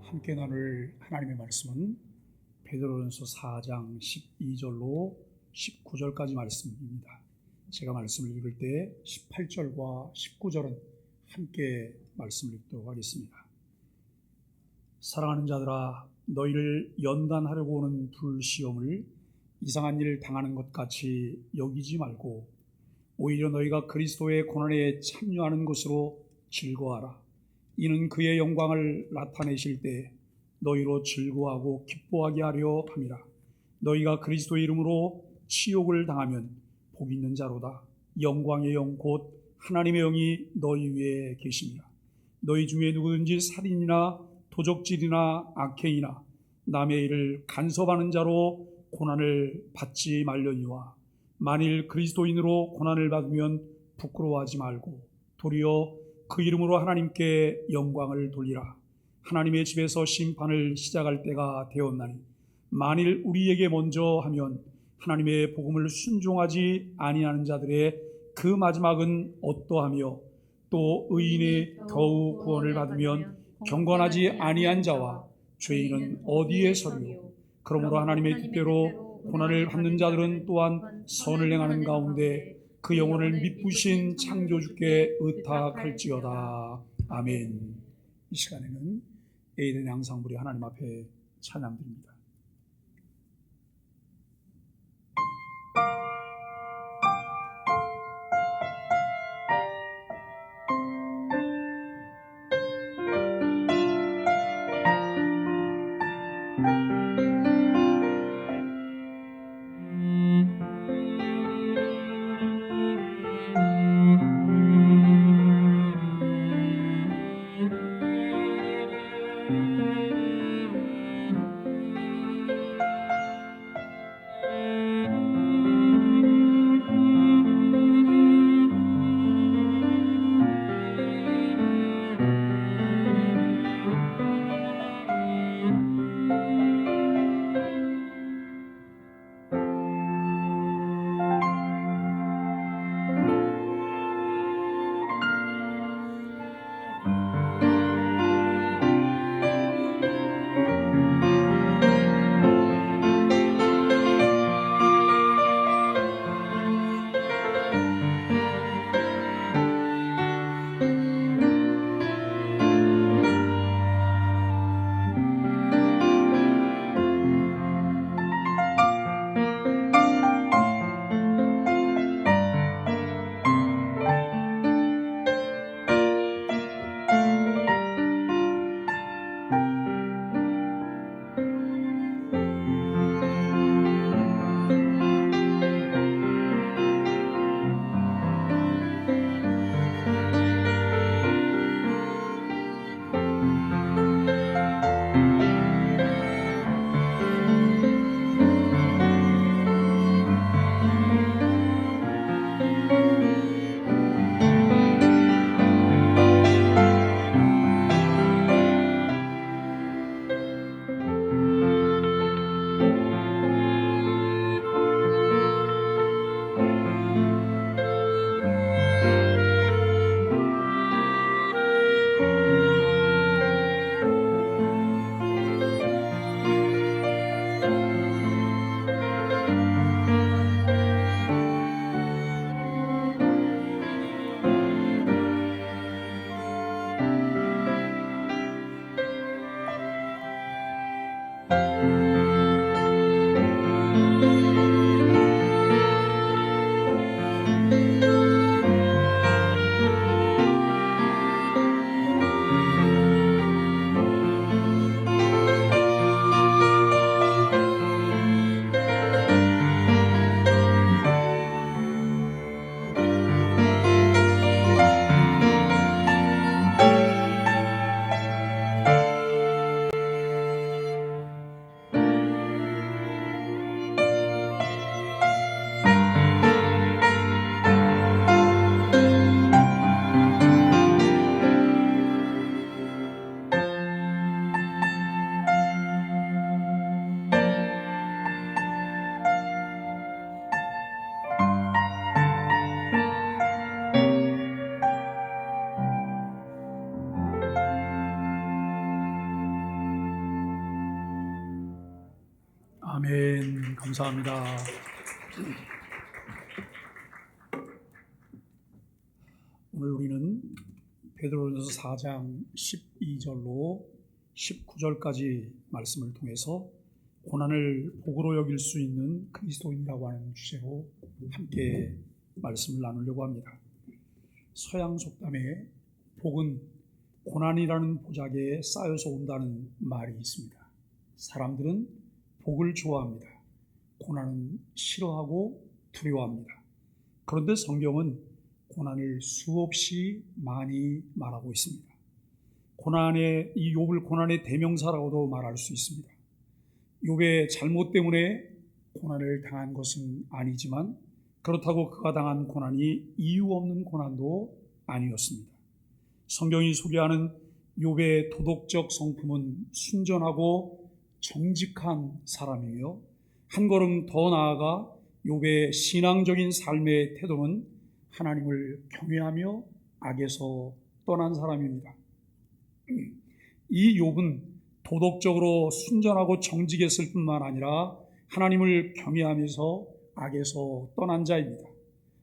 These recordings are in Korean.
함께 나눌 하나님의 말씀은 베드로전서 4장 12절로 19절까지 말씀입니다. 제가 말씀을 읽을 때 18절과 19절은 함께 말씀을 읽도록 하겠습니다. 사랑하는 자들아, 너희를 연단하려고 오는 불시험을 이상한 일 당하는 것 같이 여기지 말고 오히려 너희가 그리스도의 고난에 참여하는 것으로 즐거워하라. 이는 그의 영광을 나타내실 때 너희로 즐거워하고 기뻐하게 하려 함이라. 너희가 그리스도의 이름으로 치욕을 당하면 복 있는 자로다. 영광의 영 곧 하나님의 영이 너희 위에 계십니다. 너희 중에 누구든지 살인이나 도적질이나 악행이나 남의 일을 간섭하는 자로 고난을 받지 말려니와 만일 그리스도인으로 고난을 받으면 부끄러워하지 말고 도리어 그 이름으로 하나님께 영광을 돌리라. 하나님의 집에서 심판을 시작할 때가 되었나니 만일 우리에게 먼저 하면 하나님의 복음을 순종하지 아니하는 자들의 그 마지막은 어떠하며 또 의인이 겨우 구원을 받으면 경건하지 아니한 자와 죄인은 어디에 서리요. 그러므로 하나님의 뜻대로 고난을 받는 자들은 또한 선을 행하는 가운데 그 영혼을 미쁘신 창조주께 의탁할지어다. 아멘. 이 시간에는 에이덴 양상불이 하나님 앞에 찬양드립니다. 감사합니다. 오늘 우리는 베드로전서 4장 12절로 19절까지 말씀을 통해서 고난을 복으로 여길 수 있는 그리스도인이라고 하는 주제로 함께 말씀을 나누려고 합니다. 서양 속담에 복은 고난이라는 보자기에 쌓여서 온다는 말이 있습니다. 사람들은 복을 좋아합니다. 고난은 싫어하고 두려워합니다. 그런데 성경은 고난을 수없이 많이 말하고 있습니다. 이 욥을 고난의 대명사라고도 말할 수 있습니다. 욥의 잘못 때문에 고난을 당한 것은 아니지만 그렇다고 그가 당한 고난이 이유 없는 고난도 아니었습니다. 성경이 소개하는 욥의 도덕적 성품은 순전하고 정직한 사람이며 한 걸음 더 나아가 욥의 신앙적인 삶의 태도는 하나님을 경외하며 악에서 떠난 사람입니다. 이 욥은 도덕적으로 순전하고 정직했을 뿐만 아니라 하나님을 경외하면서 악에서 떠난 자입니다.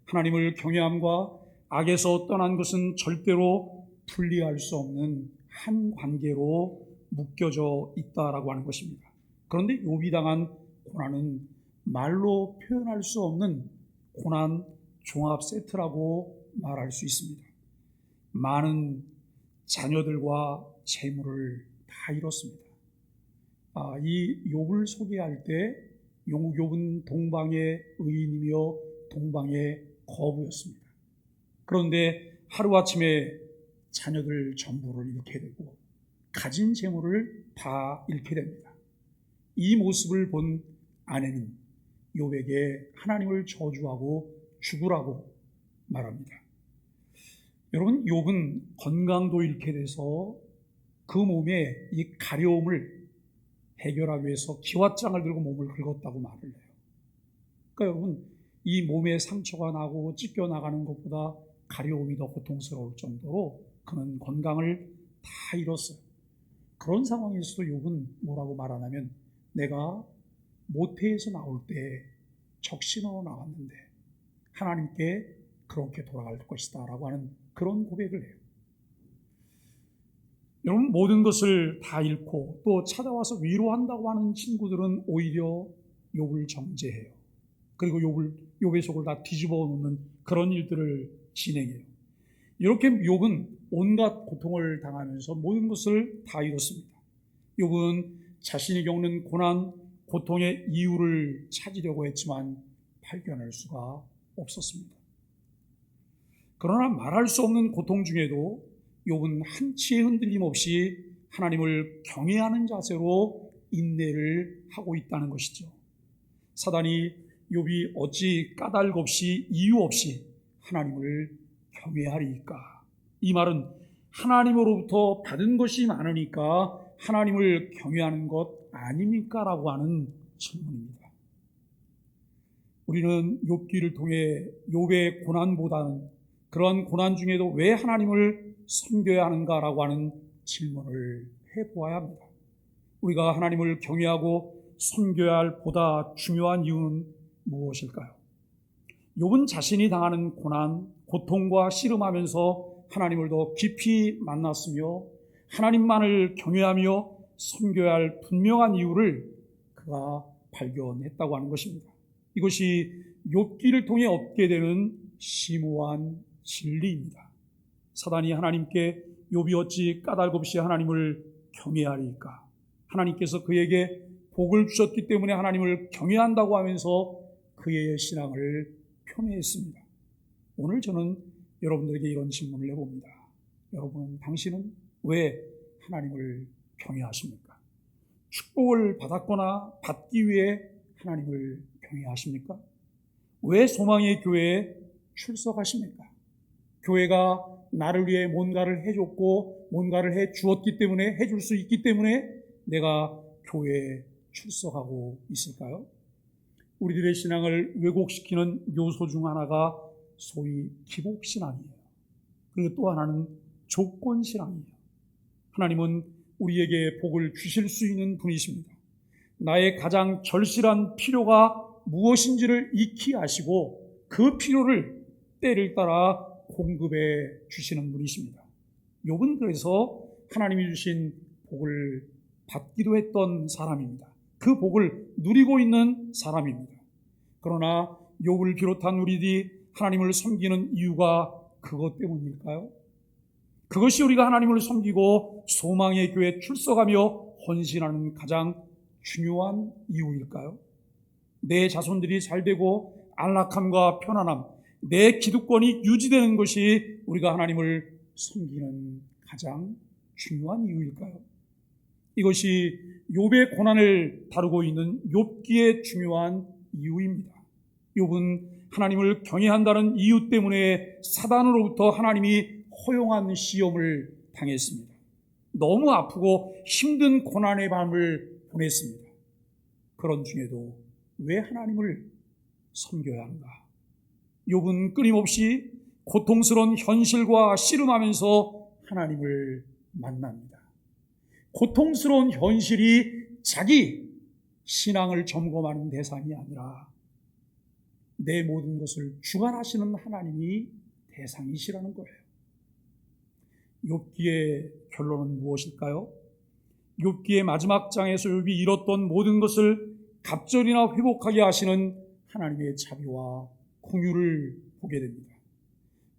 하나님을 경외함과 악에서 떠난 것은 절대로 분리할 수 없는 한 관계로 묶여져 있다라고 하는 것입니다. 그런데 욥이 당한 고난은 말로 표현할 수 없는 고난 종합 세트라고 말할 수 있습니다. 많은 자녀들과 재물을 다 잃었습니다. 이 욥을 소개할 때 욥은 동방의 의인이며 동방의 거부였습니다. 그런데 하루아침에 자녀들 전부를 잃게 되고 가진 재물을 다 잃게 됩니다. 이 모습을 본 아내는 욥에게 하나님을 저주하고 죽으라고 말합니다. 여러분, 욥은 건강도 잃게 돼서 그 몸에 이 가려움을 해결하기 위해서 기왓장을 들고 몸을 긁었다고 말을 해요. 그러니까 여러분, 이 몸에 상처가 나고 찢겨나가는 것보다 가려움이 더 고통스러울 정도로 그는 건강을 다 잃었어요. 그런 상황에서도 욥은 뭐라고 말하냐면 내가 모태에서 나올 때 적신으로 나왔는데 하나님께 그렇게 돌아갈 것이다 라고 하는 그런 고백을 해요. 여러분, 모든 것을 다 잃고 또 찾아와서 위로한다고 하는 친구들은 오히려 욥을 정죄해요. 그리고 욥의 속을 다 뒤집어 놓는 그런 일들을 진행해요. 이렇게 욥은 온갖 고통을 당하면서 모든 것을 다 잃었습니다. 욥은 자신이 겪는 고난, 고통의 이유를 찾으려고 했지만 발견할 수가 없었습니다. 그러나 말할 수 없는 고통 중에도 욥은 한치의 흔들림 없이 하나님을 경외하는 자세로 인내를 하고 있다는 것이죠. 사단이 욥이 어찌 까닭 없이 이유 없이 하나님을 경외하리까? 이 말은 하나님으로부터 받은 것이 많으니까 하나님을 경외하는 것 아닙니까? 라고 하는 질문입니다. 우리는 욥기를 통해 욥의 고난보다는 그러한 고난 중에도 왜 하나님을 섬겨야 하는가라고 하는 질문을 해보아야 합니다. 우리가 하나님을 경외하고 섬겨야 할 보다 중요한 이유는 무엇일까요? 욥은 자신이 당하는 고난, 고통과 씨름하면서 하나님을 더 깊이 만났으며 하나님만을 경외하며 섬겨야 할 분명한 이유를 그가 발견했다고 하는 것입니다. 이것이 욥기를 통해 얻게 되는 심오한 진리입니다. 사단이 하나님께 욥이 어찌 까닭 없이 하나님을 경외하리까? 하나님께서 그에게 복을 주셨기 때문에 하나님을 경외한다고 하면서 그의 신앙을 폄훼했습니다. 오늘 저는 여러분들에게 이런 질문을 해봅니다. 여러분, 당신은 왜 하나님을 경외하십니까? 축복을 받았거나 받기 위해 하나님을 경외하십니까? 왜 소망의 교회에 출석하십니까? 교회가 나를 위해 뭔가를 해줬고 뭔가를 해주었기 때문에, 해줄 수 있기 때문에 내가 교회에 출석하고 있을까요? 우리들의 신앙을 왜곡시키는 요소 중 하나가 소위 기복신앙이에요. 그리고 또 하나는 조건신앙이에요. 하나님은 우리에게 복을 주실 수 있는 분이십니다. 나의 가장 절실한 필요가 무엇인지를 익히 아시고 그 필요를 때를 따라 공급해 주시는 분이십니다. 욥은 그래서 하나님이 주신 복을 받기도 했던 사람입니다. 그 복을 누리고 있는 사람입니다. 그러나 욥을 비롯한 우리들이 하나님을 섬기는 이유가 그것 때문일까요? 그것이 우리가 하나님을 섬기고 소망의 교회에 출석하며 헌신하는 가장 중요한 이유일까요? 내 자손들이 잘되고 안락함과 편안함, 내 기득권이 유지되는 것이 우리가 하나님을 섬기는 가장 중요한 이유일까요? 이것이 욥의 고난을 다루고 있는 욥기의 중요한 이유입니다. 욥은 하나님을 경외한다는 이유 때문에 사단으로부터 하나님이 허용한 시험을 당했습니다. 너무 아프고 힘든 고난의 밤을 보냈습니다. 그런 중에도 왜 하나님을 섬겨야 하는가? 욥은 끊임없이 고통스러운 현실과 씨름하면서 하나님을 만납니다. 고통스러운 현실이 자기 신앙을 점검하는 대상이 아니라 내 모든 것을 주관하시는 하나님이 대상이시라는 거예요. 욥기의 결론은 무엇일까요? 욥기의 마지막 장에서 욥이 잃었던 모든 것을 갑절이나 회복하게 하시는 하나님의 자비와 긍휼을 보게 됩니다.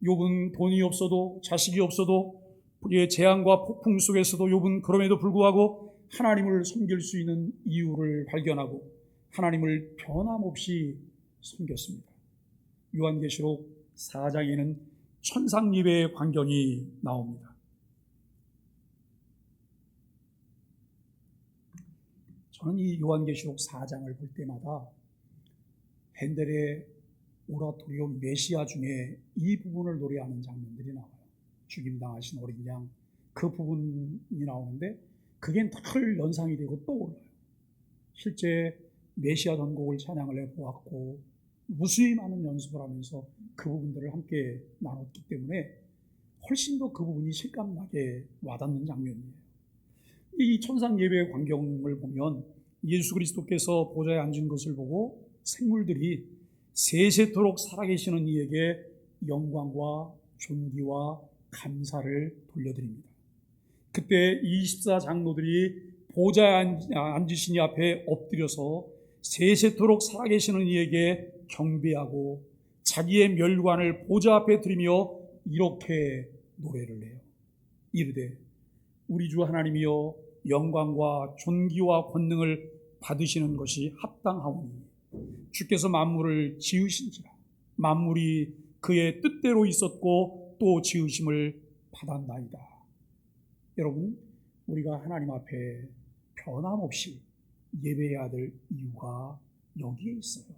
욥은 돈이 없어도 자식이 없어도 우리의 재앙과 폭풍 속에서도 욥은 그럼에도 불구하고 하나님을 섬길 수 있는 이유를 발견하고 하나님을 변함없이 섬겼습니다. 요한계시록 4장에는 천상 예배의 광경이 나옵니다. 저는 이 요한계시록 4장을 볼 때마다 헨델의 오라토리오 메시아 중에 이 부분을 노래하는 장면들이 나와요. 죽임당하신 어린 양, 그 부분이 나오는데 그게 늘 연상이 되고 떠올라요. 실제 메시아 전곡을 찬양을 해보았고 무수히 많은 연습을 하면서 그 부분들을 함께 나눴기 때문에 훨씬 더 그 부분이 실감나게 와닿는 장면이에요. 이 천상 예배의 광경을 보면 예수 그리스도께서 보좌에 앉은 것을 보고 생물들이 세세토록 살아계시는 이에게 영광과 존귀와 감사를 돌려드립니다. 그때 24장로들이 보좌에 앉으신 이 앞에 엎드려서 세세토록 살아계시는 이에게 경배하고 자기의 멸관을 보좌 앞에 드리며 이렇게 노래를 해요. 이르되 우리 주 하나님이여 영광과 존귀와 권능을 받으시는 것이 합당하오니 주께서 만물을 지으신지라 만물이 그의 뜻대로 있었고 또 지으심을 받았나이다. 여러분, 우리가 하나님 앞에 변함없이 예배해야 될 이유가 여기에 있어요.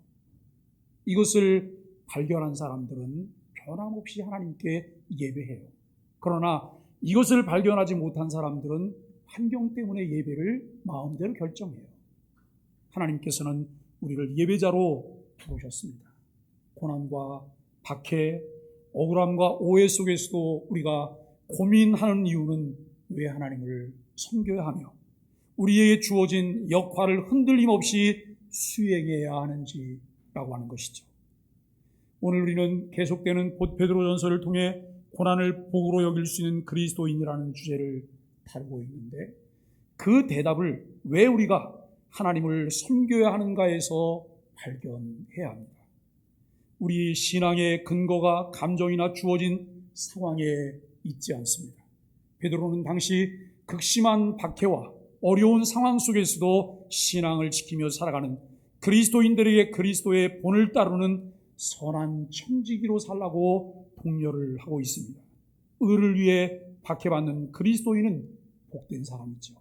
이것을 발견한 사람들은 변함없이 하나님께 예배해요. 그러나 이것을 발견하지 못한 사람들은 환경 때문에 예배를 마음대로 결정해요. 하나님께서는 우리를 예배자로 부르셨습니다. 고난과 박해, 억울함과 오해 속에서도 우리가 고민하는 이유는 왜 하나님을 섬겨야 하며 우리에게 주어진 역할을 흔들림 없이 수행해야 하는지라고 하는 것이죠. 오늘 우리는 계속되는 베드로전서를 통해 고난을 복으로 여길 수 있는 그리스도인이라는 주제를 다루고 있는데 그 대답을 왜 우리가 하나님을 섬겨야 하는가에서 발견해야 합니다. 우리 신앙의 근거가 감정이나 주어진 상황에 있지 않습니다. 베드로는 당시 극심한 박해와 어려운 상황 속에서도 신앙을 지키며 살아가는 그리스도인들에게 그리스도의 본을 따르는 선한 청지기로 살라고 독려를 하고 있습니다. 의를 위해 박해받는 그리스도인은 복된 사람이죠.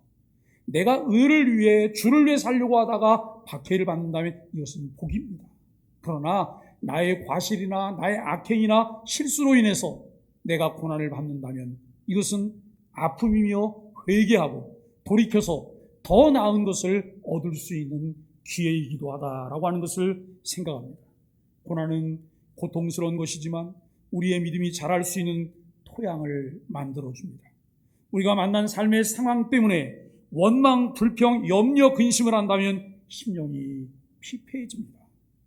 내가 의를 위해 주를 위해 살려고 하다가 박해를 받는다면 이것은 복입니다. 그러나 나의 과실이나 나의 악행이나 실수로 인해서 내가 고난을 받는다면 이것은 아픔이며 회개하고 돌이켜서 더 나은 것을 얻을 수 있는 기회이기도 하다라고 하는 것을 생각합니다. 고난은 고통스러운 것이지만 우리의 믿음이 자랄 수 있는 토양을 만들어줍니다. 우리가 만난 삶의 상황 때문에 원망, 불평, 염려, 근심을 한다면 심령이 피폐해집니다.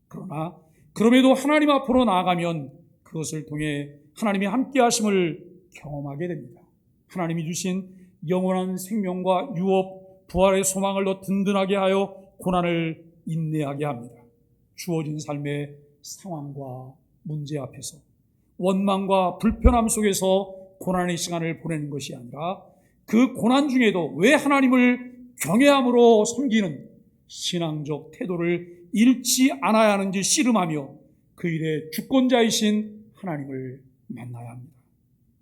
그러나 그럼에도 하나님 앞으로 나아가면 그것을 통해 하나님의 함께 하심을 경험하게 됩니다. 하나님이 주신 영원한 생명과 유업, 부활의 소망을 더 든든하게 하여 고난을 인내하게 합니다. 주어진 삶의 상황과 문제 앞에서 원망과 불편함 속에서 고난의 시간을 보내는 것이 아니라 그 고난 중에도 왜 하나님을 경외함으로 섬기는 신앙적 태도를 잃지 않아야 하는지 씨름하며 그 일의 주권자이신 하나님을 만나야 합니다.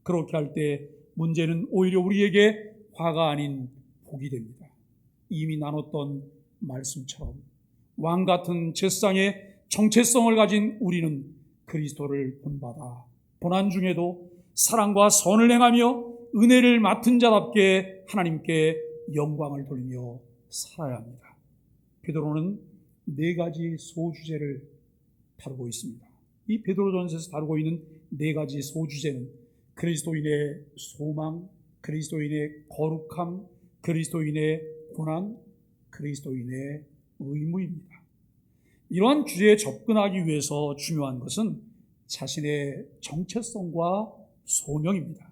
그렇게 할 때 문제는 오히려 우리에게 화가 아닌 복이 됩니다. 이미 나눴던 말씀처럼 왕 같은 제상의 정체성을 가진 우리는 그리스도를 본받아 고난 중에도 사랑과 선을 행하며 은혜를 맡은 자답게 하나님께 영광을 돌리며 살아야 합니다. 베드로는 4가지 소주제를 다루고 있습니다. 이 베드로전서에서 다루고 있는 4가지 소주제는 그리스도인의 소망, 그리스도인의 거룩함, 그리스도인의 고난, 그리스도인의 의무입니다. 이러한 주제에 접근하기 위해서 중요한 것은 자신의 정체성과 소명입니다.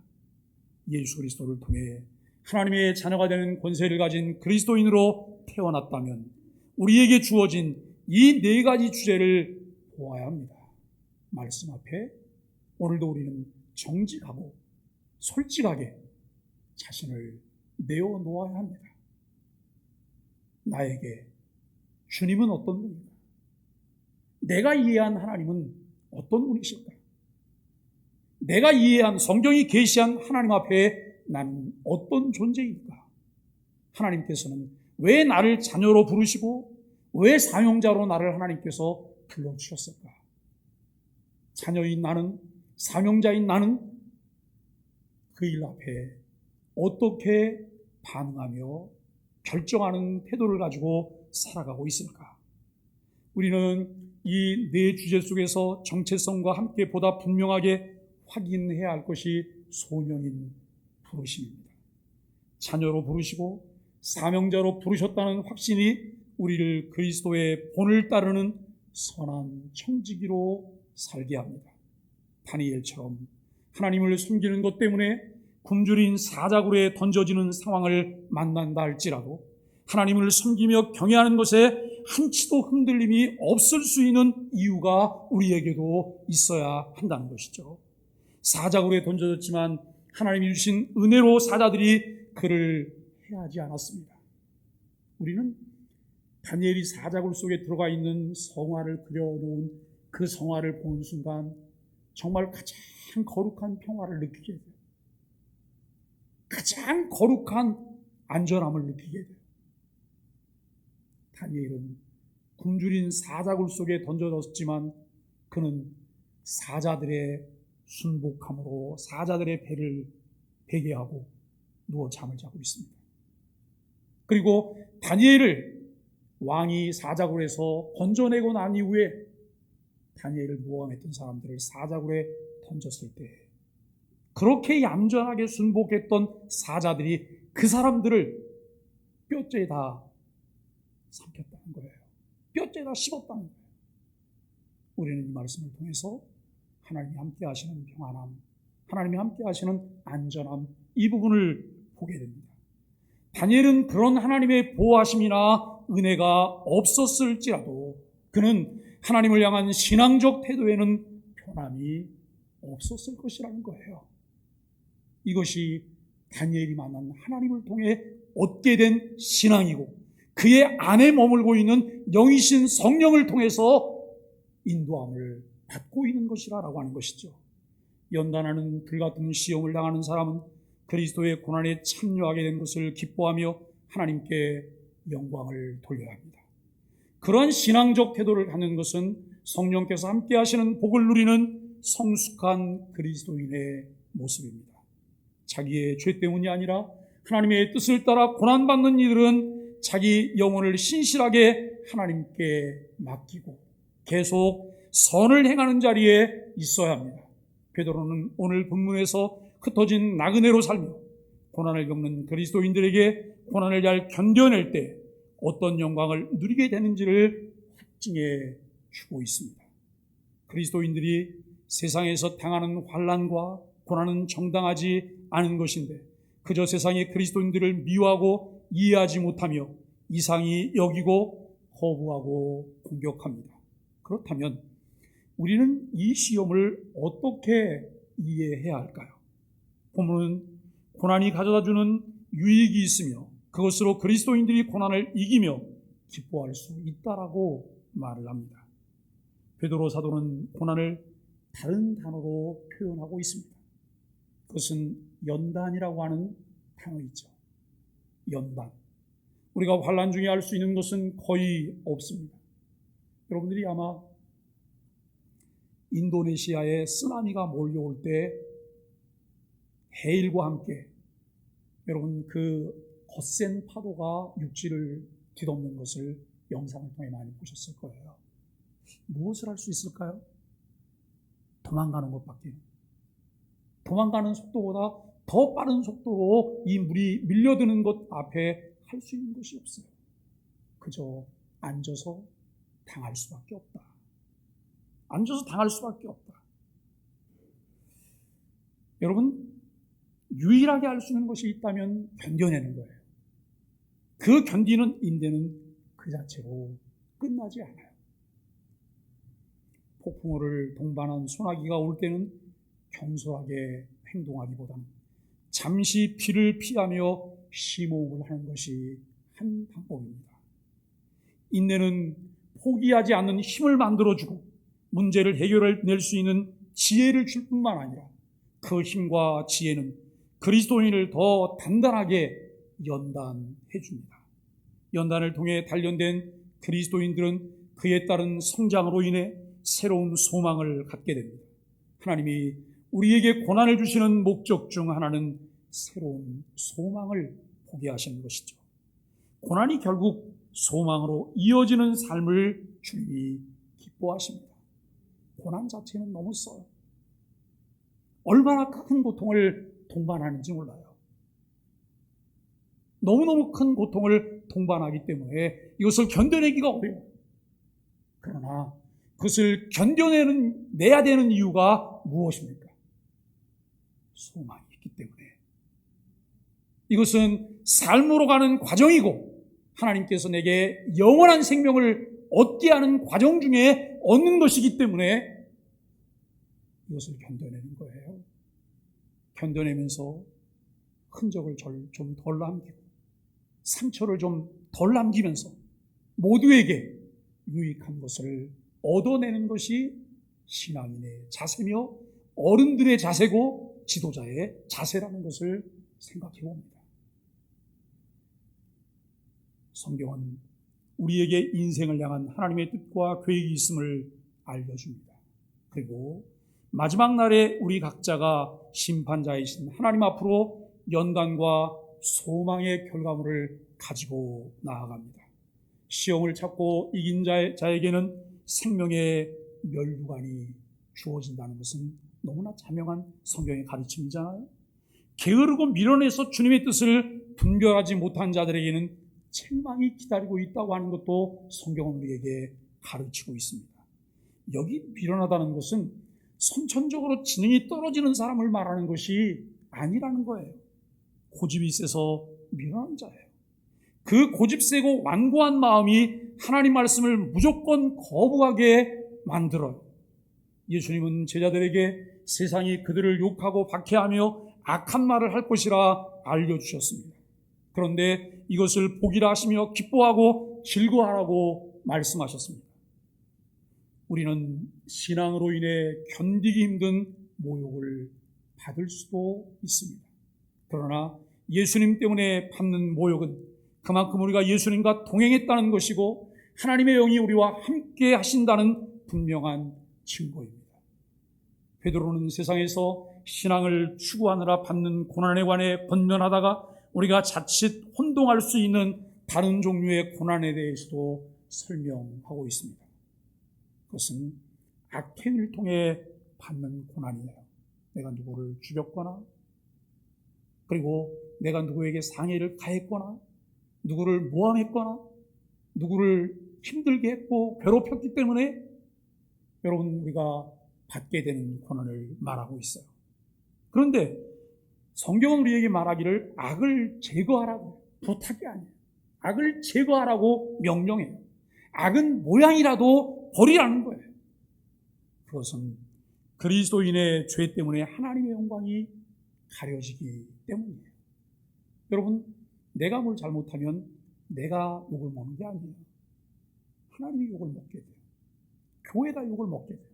예수 그리스도를 통해 하나님의 자녀가 되는 권세를 가진 그리스도인으로 태어났다면 우리에게 주어진 이 4가지 주제를 보아야 합니다. 말씀 앞에 오늘도 우리는 정직하고 솔직하게 자신을 내어놓아야 합니다. 나에게 주님은 어떤 분인가? 내가 이해한 하나님은 어떤 분이실까? 내가 이해한 성경이 계시한 하나님 앞에 나는 어떤 존재일까? 하나님께서는 왜 나를 자녀로 부르시고 왜 사명자로 나를 하나님께서 불러주셨을까? 자녀인 나는, 사명자인 나는 그 일 앞에 어떻게 반응하며 결정하는 태도를 가지고 살아가고 있을까? 우리는 이 4주제 속에서 정체성과 함께 보다 분명하게 확인해야 할 것이 소명인 부르심입니다. 자녀로 부르시고 사명자로 부르셨다는 확신이 우리를 그리스도의 본을 따르는 선한 청지기로 살게 합니다. 다니엘처럼 하나님을 숨기는 것 때문에 굶주린 사자굴에 던져지는 상황을 만난다 할지라도 하나님을 섬기며 경외하는 것에 한치도 흔들림이 없을 수 있는 이유가 우리에게도 있어야 한다는 것이죠. 사자굴에 던져졌지만 하나님이 주신 은혜로 사자들이 그를 해하지 않았습니다. 우리는 다니엘이 사자굴 속에 들어가 있는 성화를 그려놓은 그 성화를 보는 순간 정말 가장 거룩한 평화를 느끼게 돼요. 가장 거룩한 안전함을 느끼게 돼요. 다니엘은 굶주린 사자굴 속에 던져졌지만 그는 사자들의 순복함으로 사자들의 배를 베게 하고 누워 잠을 자고 있습니다. 그리고 다니엘을 왕이 사자굴에서 건져내고 난 이후에 다니엘을 모함했던 사람들을 사자굴에 던졌을 때 그렇게 얌전하게 순복했던 사자들이 그 사람들을 뼈째 다 삼켰다는 거예요. 뼈째 다 씹었다는 거예요. 우리는 이 말씀을 통해서 하나님이 함께 하시는 평안함, 하나님이 함께 하시는 안전함, 이 부분을 보게 됩니다. 다니엘은 그런 하나님의 보호하심이나 은혜가 없었을지라도 그는 하나님을 향한 신앙적 태도에는 변함이 없었을 것이라는 거예요. 이것이 다니엘이 만난 하나님을 통해 얻게 된 신앙이고 그의 안에 머물고 있는 영이신 성령을 통해서 인도함을 받고 있는 것이라고 하는 것이죠. 연단하는 불같은 시험을 당하는 사람은 그리스도의 고난에 참여하게 된 것을 기뻐하며 하나님께 영광을 돌려야 합니다. 그러한 신앙적 태도를 갖는 것은 성령께서 함께 하시는 복을 누리는 성숙한 그리스도인의 모습입니다. 자기의 죄 때문이 아니라 하나님의 뜻을 따라 고난받는 이들은 자기 영혼을 신실하게 하나님께 맡기고 계속 선을 행하는 자리에 있어야 합니다. 베드로는 오늘 본문에서 흩어진 나그네로 살며 고난을 겪는 그리스도인들에게 고난을 잘 견뎌낼 때 어떤 영광을 누리게 되는지를 확증해 주고 있습니다. 그리스도인들이 세상에서 당하는 환난과 고난은 정당하지 않은 것인데 그저 세상의 그리스도인들을 미워하고 이해하지 못하며 이상히 여기고 거부하고 공격합니다. 그렇다면 우리는 이 시험을 어떻게 이해해야 할까요? 본문은 고난이 가져다주는 유익이 있으며 그것으로 그리스도인들이 고난을 이기며 기뻐할 수 있다라고 말을 합니다. 베드로 사도는 고난을 다른 단어로 표현하고 있습니다. 그것은 연단이라고 하는 단어이죠. 연단. 우리가 환난 중에 알 수 있는 것은 거의 없습니다. 여러분들이 아마 인도네시아에 쓰나미가 몰려올 때 해일과 함께 여러분 그 거센 파도가 육지를 뒤덮는 것을 영상을 통해 많이 보셨을 거예요. 무엇을 할 수 있을까요? 도망가는 것밖에. 도망가는 속도보다 더 빠른 속도로 이 물이 밀려드는 것 앞에 할 수 있는 것이 없어요. 그저 앉아서 당할 수밖에 없다. 앉아서 당할 수밖에 없다. 여러분, 유일하게 할 수 있는 것이 있다면 견뎌내는 거예요. 그 견디는 인내는 그 자체로 끝나지 않아요. 폭풍우를 동반한 소나기가 올 때는 경솔하게 행동하기보다는 잠시 비를 피하며 심호흡을 하는 것이 한 방법입니다. 인내는 포기하지 않는 힘을 만들어주고 문제를 해결해낼 수 있는 지혜를 줄 뿐만 아니라 그 힘과 지혜는 그리스도인을 더 단단하게 연단해 줍니다. 연단을 통해 단련된 그리스도인들은 그에 따른 성장으로 인해 새로운 소망을 갖게 됩니다. 하나님이 우리에게 고난을 주시는 목적 중 하나는 새로운 소망을 보게 하시는 것이죠. 고난이 결국 소망으로 이어지는 삶을 주님이 기뻐하십니다. 고난 자체는 너무 써요. 얼마나 큰 고통을 동반하는지 몰라요. 너무너무 큰 고통을 동반하기 때문에 이것을 견뎌내기가 어려워요. 그러나 그것을 견뎌내야 되는 이유가 무엇입니까? 소망이 있기 때문에. 이것은 삶으로 가는 과정이고 하나님께서 내게 영원한 생명을 얻게 하는 과정 중에 얻는 것이기 때문에 이것을 견뎌내는 거예요. 견뎌내면서 흔적을 좀 덜 남기고 상처를 좀 덜 남기면서 모두에게 유익한 것을 얻어내는 것이 신앙인의 자세며 어른들의 자세고 지도자의 자세라는 것을 생각해 봅니다. 성경은 우리에게 인생을 향한 하나님의 뜻과 계획이 있음을 알려줍니다. 그리고 마지막 날에 우리 각자가 심판자이신 하나님 앞으로 연단과 소망의 결과물을 가지고 나아갑니다. 시험을 찾고 이긴 자에게는 생명의 면류관이 주어진다는 것은 너무나 자명한 성경의 가르침이잖아요. 게으르고 밀어내서 주님의 뜻을 분별하지 못한 자들에게는 책망이 기다리고 있다고 하는 것도 성경은 우리에게 가르치고 있습니다. 여기 미련하다는 것은 선천적으로 지능이 떨어지는 사람을 말하는 것이 아니라는 거예요. 고집이 세서 미련한 자예요. 그 고집 세고 완고한 마음이 하나님 말씀을 무조건 거부하게 만들어요. 예수님은 제자들에게 세상이 그들을 욕하고 박해하며 악한 말을 할 것이라 알려주셨습니다. 그런데 이것을 복이라 하시며 기뻐하고 즐거워하라고 말씀하셨습니다. 우리는 신앙으로 인해 견디기 힘든 모욕을 받을 수도 있습니다. 그러나 예수님 때문에 받는 모욕은 그만큼 우리가 예수님과 동행했다는 것이고 하나님의 영이 우리와 함께 하신다는 분명한 증거입니다. 베드로는 세상에서 신앙을 추구하느라 받는 고난에 관해 권면하다가 우리가 자칫 혼동할 수 있는 다른 종류의 고난에 대해서도 설명하고 있습니다. 그것은 악행을 통해 받는 고난이에요. 내가 누구를 죽였거나 그리고 내가 누구에게 상해를 가했거나 누구를 모함했거나 누구를 힘들게 했고 괴롭혔기 때문에 여러분 우리가 받게 되는 고난을 말하고 있어요. 그런데 성경은 우리에게 말하기를 악을 제거하라고, 부탁이 아니에요. 악을 제거하라고 명령해요. 악은 모양이라도 버리라는 거예요. 그것은 그리스도인의 죄 때문에 하나님의 영광이 가려지기 때문이에요. 여러분, 내가 뭘 잘못하면 내가 욕을 먹는 게 아니에요. 하나님이 욕을 먹게 돼요. 교회가 욕을 먹게 돼요.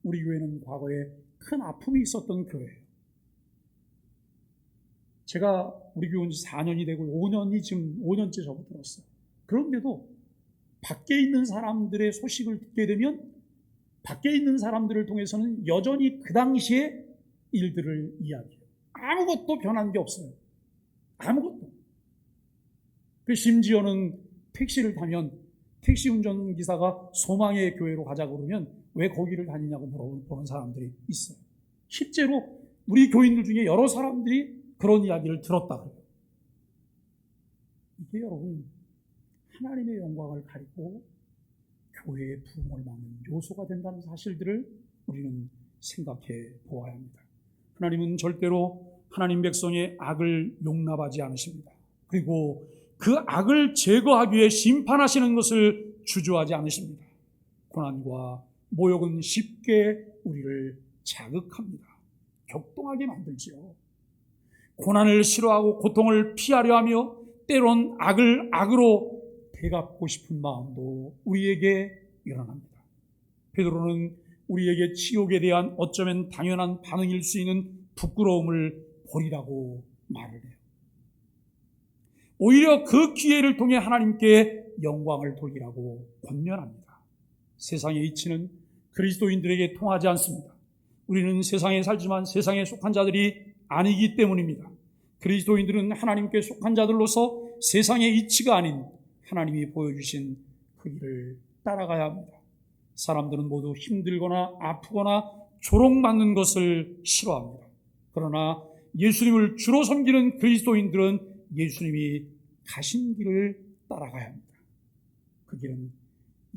우리 교회는 과거에 큰 아픔이 있었던 교회예요. 제가 우리 교회 온 지 4년이 되고 5년이 지금 5년째 접어들었어요. 그런데도 밖에 있는 사람들의 소식을 듣게 되면 밖에 있는 사람들을 통해서는 여전히 그 당시의 일들을 이야기해요. 아무것도 변한 게 없어요. 아무것도. 심지어는 택시를 타면 택시 운전기사가 소망의 교회로 가자고 그러면 왜 거기를 다니냐고 물어보는 사람들이 있어요. 실제로 우리 교인들 중에 여러 사람들이 그런 이야기를 들었다 그래요. 이게 여러분 하나님의 영광을 가리고 교회의 부흥을 막는 요소가 된다는 사실들을 우리는 생각해 보아야 합니다. 하나님은 절대로 하나님 백성의 악을 용납하지 않으십니다. 그리고 그 악을 제거하기 위해 심판하시는 것을 주저하지 않으십니다. 고난과 모욕은 쉽게 우리를 자극합니다. 격동하게 만들지요. 고난을 싫어하고 고통을 피하려 하며 때론 악을 악으로 되갚고 싶은 마음도 우리에게 일어납니다. 베드로는 우리에게 치욕에 대한 어쩌면 당연한 반응일 수 있는 부끄러움을 버리라고 말을 해요. 오히려 그 기회를 통해 하나님께 영광을 돌리라고 권면합니다. 세상의 이치는 그리스도인들에게 통하지 않습니다. 우리는 세상에 살지만 세상에 속한 자들이 아니기 때문입니다. 그리스도인들은 하나님께 속한 자들로서 세상의 이치가 아닌 하나님이 보여주신 그 길을 따라가야 합니다. 사람들은 모두 힘들거나 아프거나 조롱받는 것을 싫어합니다. 그러나 예수님을 주로 섬기는 그리스도인들은 예수님이 가신 길을 따라가야 합니다. 그 길은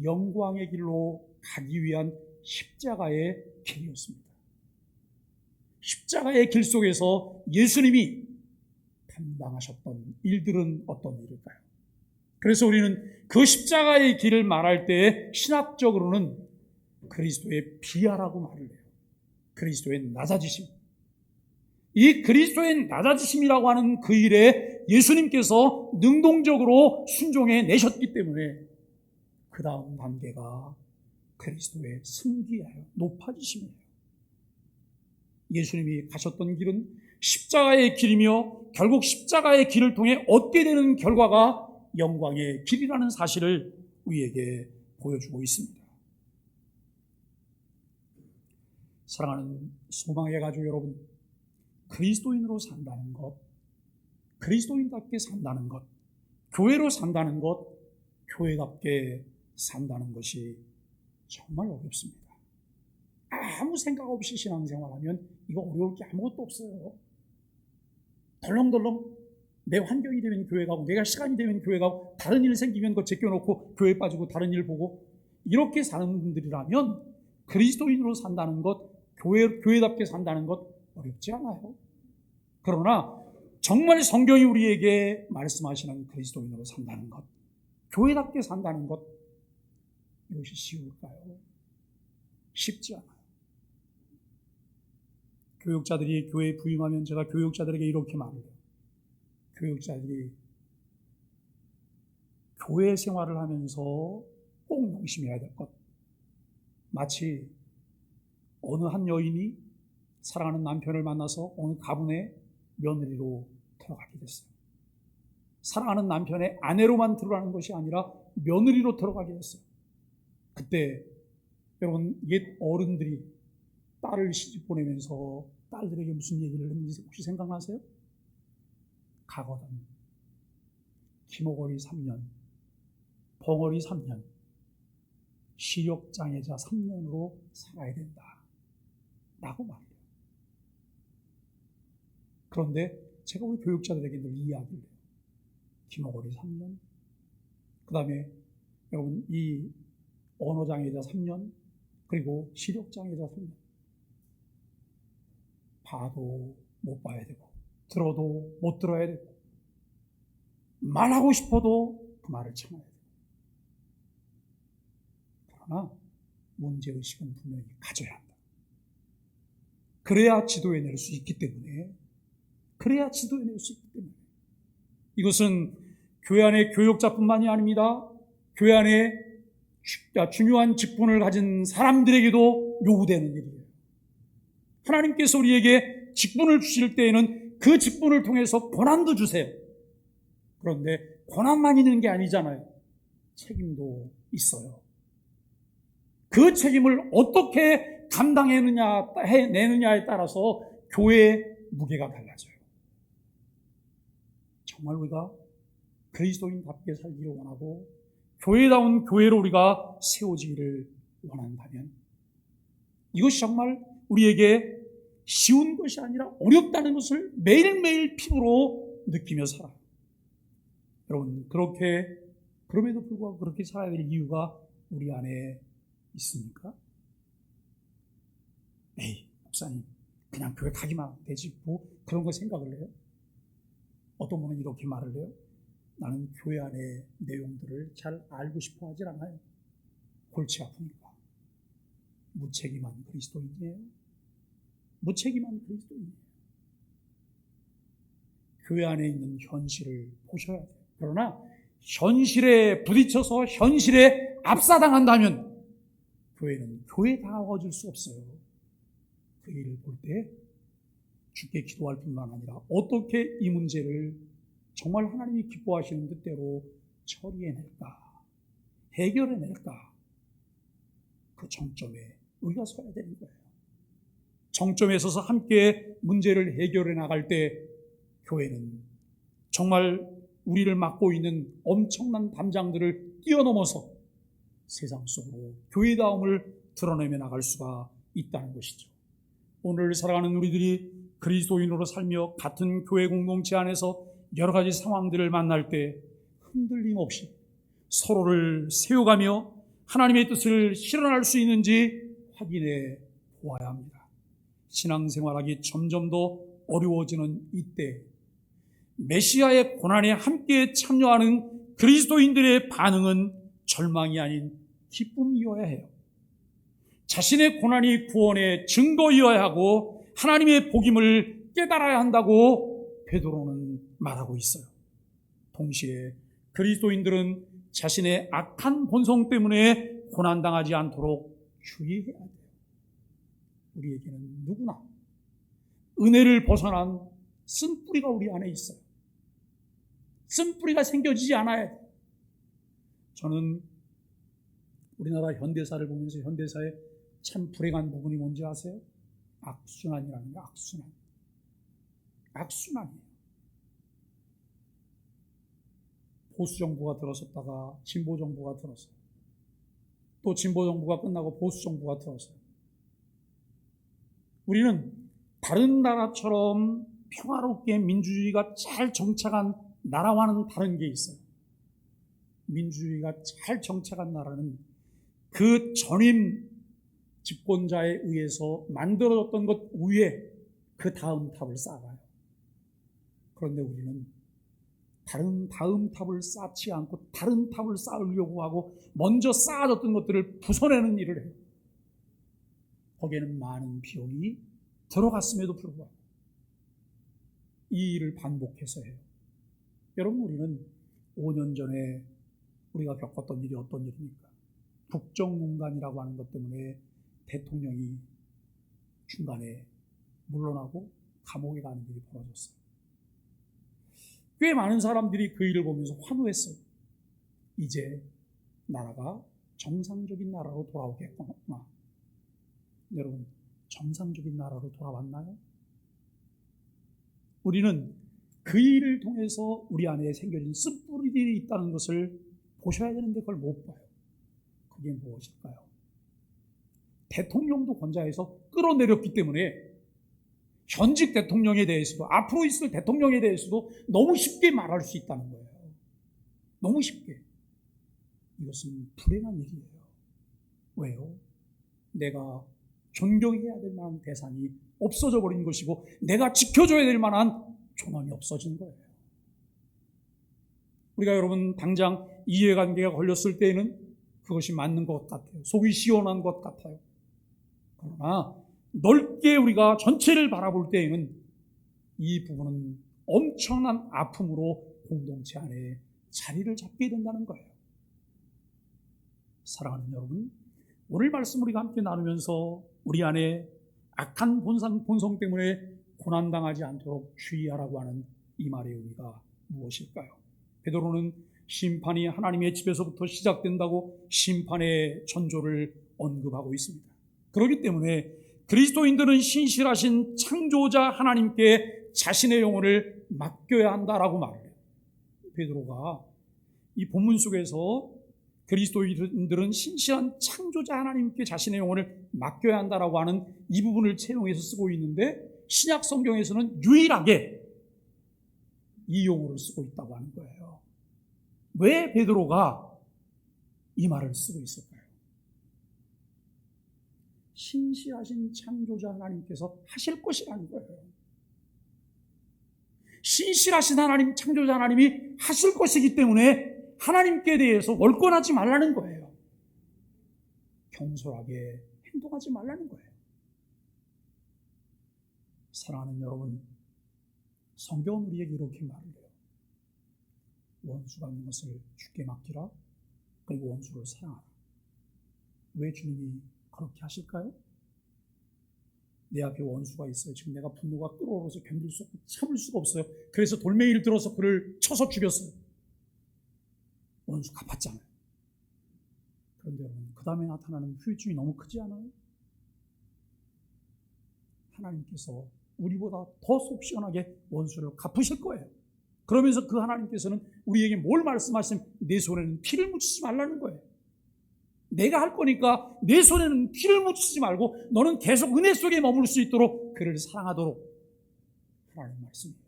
영광의 길로 가기 위한 십자가의 길이었습니다. 십자가의 길 속에서 예수님이 담당하셨던 일들은 어떤 일일까요? 그래서 우리는 그 십자가의 길을 말할 때 신학적으로는 그리스도의 비하라고 말을 해요. 그리스도의 낮아지심. 이 그리스도의 낮아지심이라고 하는 그 일에 예수님께서 능동적으로 순종해 내셨기 때문에 그 다음 단계가 그리스도의 승기예요. 높아지심이에요. 예수님이 가셨던 길은 십자가의 길이며 결국 십자가의 길을 통해 얻게 되는 결과가 영광의 길이라는 사실을 우리에게 보여주고 있습니다. 사랑하는 소망의 가족 여러분, 그리스도인으로 산다는 것, 그리스도인답게 산다는 것, 교회로 산다는 것, 교회답게 산다는 것이 정말 어렵습니다. 아무 생각 없이 신앙생활하면 이거 어려울 게 아무것도 없어요. 덜렁덜렁 내 환경이 되면 교회 가고 내가 시간이 되면 교회 가고 다른 일 생기면 그거 제껴놓고 교회 빠지고 다른 일 보고 이렇게 사는 분들이라면 그리스도인으로 산다는 것, 교회답게 산다는 것 어렵지 않아요. 그러나 정말 성경이 우리에게 말씀하시는 그리스도인으로 산다는 것, 교회답게 산다는 것, 이것이 쉬울까요? 쉽지 않아요. 교육자들이 교회에 부임하면 제가 교육자들에게 이렇게 말해요. 교육자들이 교회 생활을 하면서 꼭 명심해야 될 것. 마치 어느 한 여인이 사랑하는 남편을 만나서 어느 가문의 며느리로 들어가게 됐어요. 사랑하는 남편의 아내로만 들어가는 것이 아니라 며느리로 들어가게 됐어요. 그때 여러분 옛 어른들이 딸을 시집 보내면서 딸들에게 무슨 얘기를 했는지 혹시 생각나세요? 가거든. 기모거리 3년, 벙어리 3년, 시력장애자 3년으로 살아야 된다 라고 말해요. 그런데 제가 우리 교육자들에게 늘 이야기를 해요. 기머거리 3년, 그 다음에 여러분 이 언어장애자 3년, 그리고 시력장애자 3년. 봐도 못 봐야 되고, 들어도 못 들어야 되고, 말하고 싶어도 그 말을 참아야 되고. 그러나 문제의식은 분명히 가져야 한다. 그래야 지도해낼 수 있기 때문에, 이것은 교회 안의 교육자뿐만이 아닙니다. 교회 안에 중요한 직분을 가진 사람들에게도 요구되는 일이에요. 하나님께서 우리에게 직분을 주실 때에는 그 직분을 통해서 고난도 주세요. 그런데 고난만 있는 게 아니잖아요. 책임도 있어요. 그 책임을 어떻게 감당해내느냐에 따라서 교회의 무게가 달라져요. 정말 우리가 그리스도인답게 살기를 원하고 교회다운 교회로 우리가 세워지기를 원한다면 이것이 정말 우리에게 쉬운 것이 아니라 어렵다는 것을 매일매일 피부로 느끼며 살아요. 여러분, 그럼에도 불구하고 그렇게 살아야 될 이유가 우리 안에 있습니까? 에이, 목사님, 그냥 교회 가기만 하면 되지, 뭐 그런 거 생각을 해요? 어떤 분은 이렇게 말을 해요. 나는 교회 안의 내용들을 잘 알고 싶어 하질 않아요. 골치 아프니까. 무책임한 그리스도인이에요. 교회 안에 있는 현실을 보셔야 돼요. 그러나 현실에 부딪혀서 현실에 압사당한다면 교회는 교회다워질 수 없어요. 그 일을 볼 때 주께 기도할 뿐만 아니라 어떻게 이 문제를 정말 하나님이 기뻐하시는 뜻대로 처리해낼까, 해결해낼까, 그 정점에 우리가 서야 되는 거예요. 정점에 서서 함께 문제를 해결해 나갈 때 교회는 정말 우리를 맡고 있는 엄청난 담장들을 뛰어넘어서 세상 속으로 교회다움을 드러내며 나갈 수가 있다는 것이죠. 오늘 살아가는 우리들이 그리스도인으로 살며 같은 교회 공동체 안에서 여러 가지 상황들을 만날 때 흔들림 없이 서로를 세워가며 하나님의 뜻을 실현할 수 있는지 확인해 보아야 합니다. 신앙생활하기 점점 더 어려워지는 이때 메시아의 고난에 함께 참여하는 그리스도인들의 반응은 절망이 아닌 기쁨이어야 해요. 자신의 고난이 구원의 증거이어야 하고 하나님의 복임을 깨달아야 한다고 베드로는 말하고 있어요. 동시에 그리스도인들은 자신의 악한 본성 때문에 고난당하지 않도록 주의해야 돼요. 우리에게는 누구나 은혜를 벗어난 쓴뿌리가 우리 안에 있어요. 쓴뿌리가 생겨지지 않아야 돼요. 저는 우리나라 현대사를 보면서 현대사의 참 불행한 부분이 뭔지 아세요? 악순환이라는 게 악순환이에요. 보수정부가 들어섰다가 진보정부가 들어서요. 또 진보정부가 끝나고 보수정부가 들어서요. 우리는 다른 나라처럼 평화롭게 민주주의가 잘 정착한 나라와는 다른 게 있어요. 민주주의가 잘 정착한 나라는 그 전임 집권자에 의해서 만들어졌던 것 위에 그 다음 탑을 쌓아가요. 그런데 우리는 다음 탑을 쌓지 않고 다른 탑을 쌓으려고 하고 먼저 쌓아졌던 것들을 부숴내는 일을 해요. 거기에는 많은 비용이 들어갔음에도 불구하고 이 일을 반복해서 해요. 여러분, 우리는 5년 전에 우리가 겪었던 일이 어떤 일입니까? 국정농단이라고 하는 것 때문에 대통령이 중간에 물러나고 감옥에 가는 일이 벌어졌어요. 꽤 많은 사람들이 그 일을 보면서 환호했어요. 이제 나라가 정상적인 나라로 돌아오겠구나. 여러분, 정상적인 나라로 돌아왔나요? 우리는 그 일을 통해서 우리 안에 생겨진 쓴뿌리들이 있다는 것을 보셔야 되는데 그걸 못 봐요. 그게 무엇일까요? 대통령도 권좌에서 끌어내렸기 때문에 현직 대통령에 대해서도, 앞으로 있을 대통령에 대해서도 너무 쉽게 말할 수 있다는 거예요. 너무 쉽게. 이것은 불행한 일이에요. 왜요? 내가 존경해야 될 만한 대상이 없어져 버린 것이고, 내가 지켜줘야 될 만한 존엄이 없어진 거예요. 우리가 여러분 당장 이해관계가 걸렸을 때에는 그것이 맞는 것 같아요. 속이 시원한 것 같아요. 그러나 넓게 우리가 전체를 바라볼 때에는 이 부분은 엄청난 아픔으로 공동체 안에 자리를 잡게 된다는 거예요. 사랑하는 여러분, 오늘 말씀 우리가 함께 나누면서 우리 안에 악한 본성 때문에 고난당하지 않도록 주의하라고 하는 이 말의 의미가 무엇일까요? 베드로는 심판이 하나님의 집에서부터 시작된다고 심판의 전조를 언급하고 있습니다. 그렇기 때문에 그리스도인들은 신실하신 창조자 하나님께 자신의 영혼을 맡겨야 한다라고 말해요. 베드로가 이 본문 속에서 그리스도인들은 신실한 창조자 하나님께 자신의 영혼을 맡겨야 한다라고 하는 이 부분을 채용해서 쓰고 있는데, 신약 성경에서는 유일하게 이 용어를 쓰고 있다고 하는 거예요. 왜 베드로가 이 말을 쓰고 있을까요? 신실하신 창조자 하나님께서 하실 것이라는 거예요. 신실하신 하나님, 창조자 하나님이 하실 것이기 때문에 하나님께 대해서 월권하지 말라는 거예요. 경솔하게 행동하지 말라는 거예요. 사랑하는 여러분, 성경은 우리에게 이렇게 말을 해요. 원수가 있는 것을 주께 맡기라. 그리고 원수를 사랑하라. 왜 주님이 그렇게 하실까요? 내 앞에 원수가 있어요. 지금 내가 분노가 끓어오르서 견딜 수 없고 참을 수가 없어요. 그래서 돌멩이를 들어서 그를 쳐서 죽였어요. 원수 갚았잖아요. 그런데 여러분, 그 다음에 나타나는 후유증이 너무 크지 않아요? 하나님께서 우리보다 더 속 시원하게 원수를 갚으실 거예요. 그러면서 그 하나님께서는 우리에게 뭘 말씀하시면, 내 손에는 피를 묻히지 말라는 거예요. 내가 할 거니까 내 손에는 피를 묻히지 말고 너는 계속 은혜 속에 머물 수 있도록 그를 사랑하도록 하라는 말씀이에요.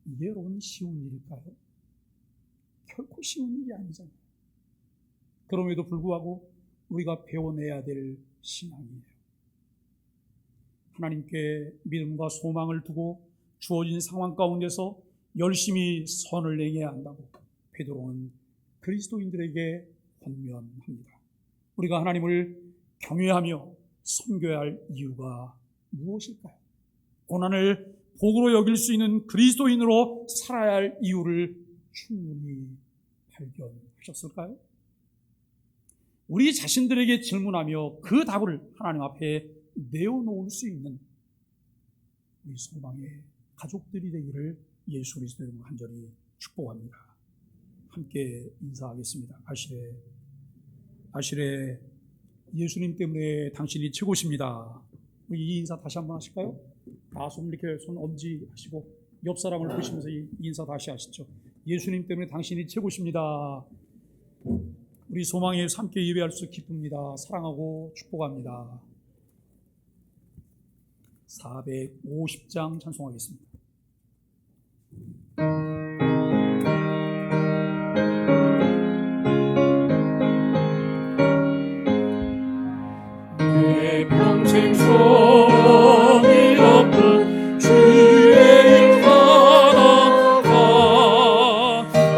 이게 여러분 쉬운 일일까요? 결코 쉬운 일이 아니잖아요. 그럼에도 불구하고 우리가 배워내야 될 신앙이에요. 하나님께 믿음과 소망을 두고 주어진 상황 가운데서 열심히 선을 행해야 한다고 베드로는 그리스도인들에게 권면합니다. 우리가 하나님을 경외하며 섬겨야 할 이유가 무엇일까요? 고난을 복으로 여길 수 있는 그리스도인으로 살아야 할 이유를 충분히 발견하셨을까요? 우리 자신들에게 질문하며 그 답을 하나님 앞에 내어놓을 수 있는 우리 소망의 가족들이 되기를 예수 그리스도 이름으로 간절히 축복합니다. 함께 인사하겠습니다. 아실에 예수님 때문에 당신이 최고십니다. 우리 이 인사 다시 한번 하실까요? 다 손 이렇게 손 엄지 하시고 옆 사람을 보시면서 이 인사 다시 하시죠. 예수님 때문에 당신이 최고십니다. 우리 소망에 함께 예배할 수 기쁩니다. 사랑하고 축복합니다. 450장 찬송하겠습니다. 내 평생 소원이 없는 주의 일 하다가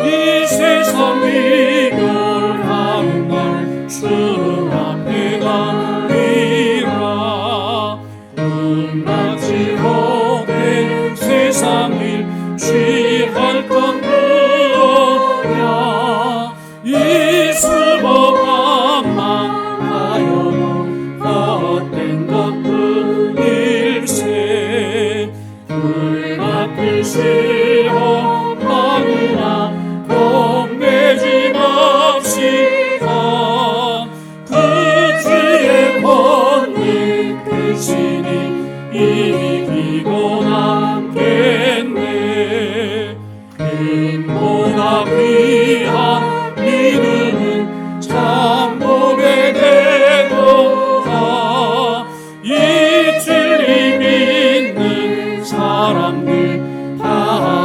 이 세상 이별하는 날 주님 앞에 가리라. 끝나지 못된 세상 일 취할 건 무엇냐. 이 수법만 하여도 헛된 것들 일세. 불같은 시험 하느라 겁내지 맙시다. 그 주의 권능 크시니 이기고 남겠네. 금보다 귀한 믿음은 참복의 대도다. 이 진리 다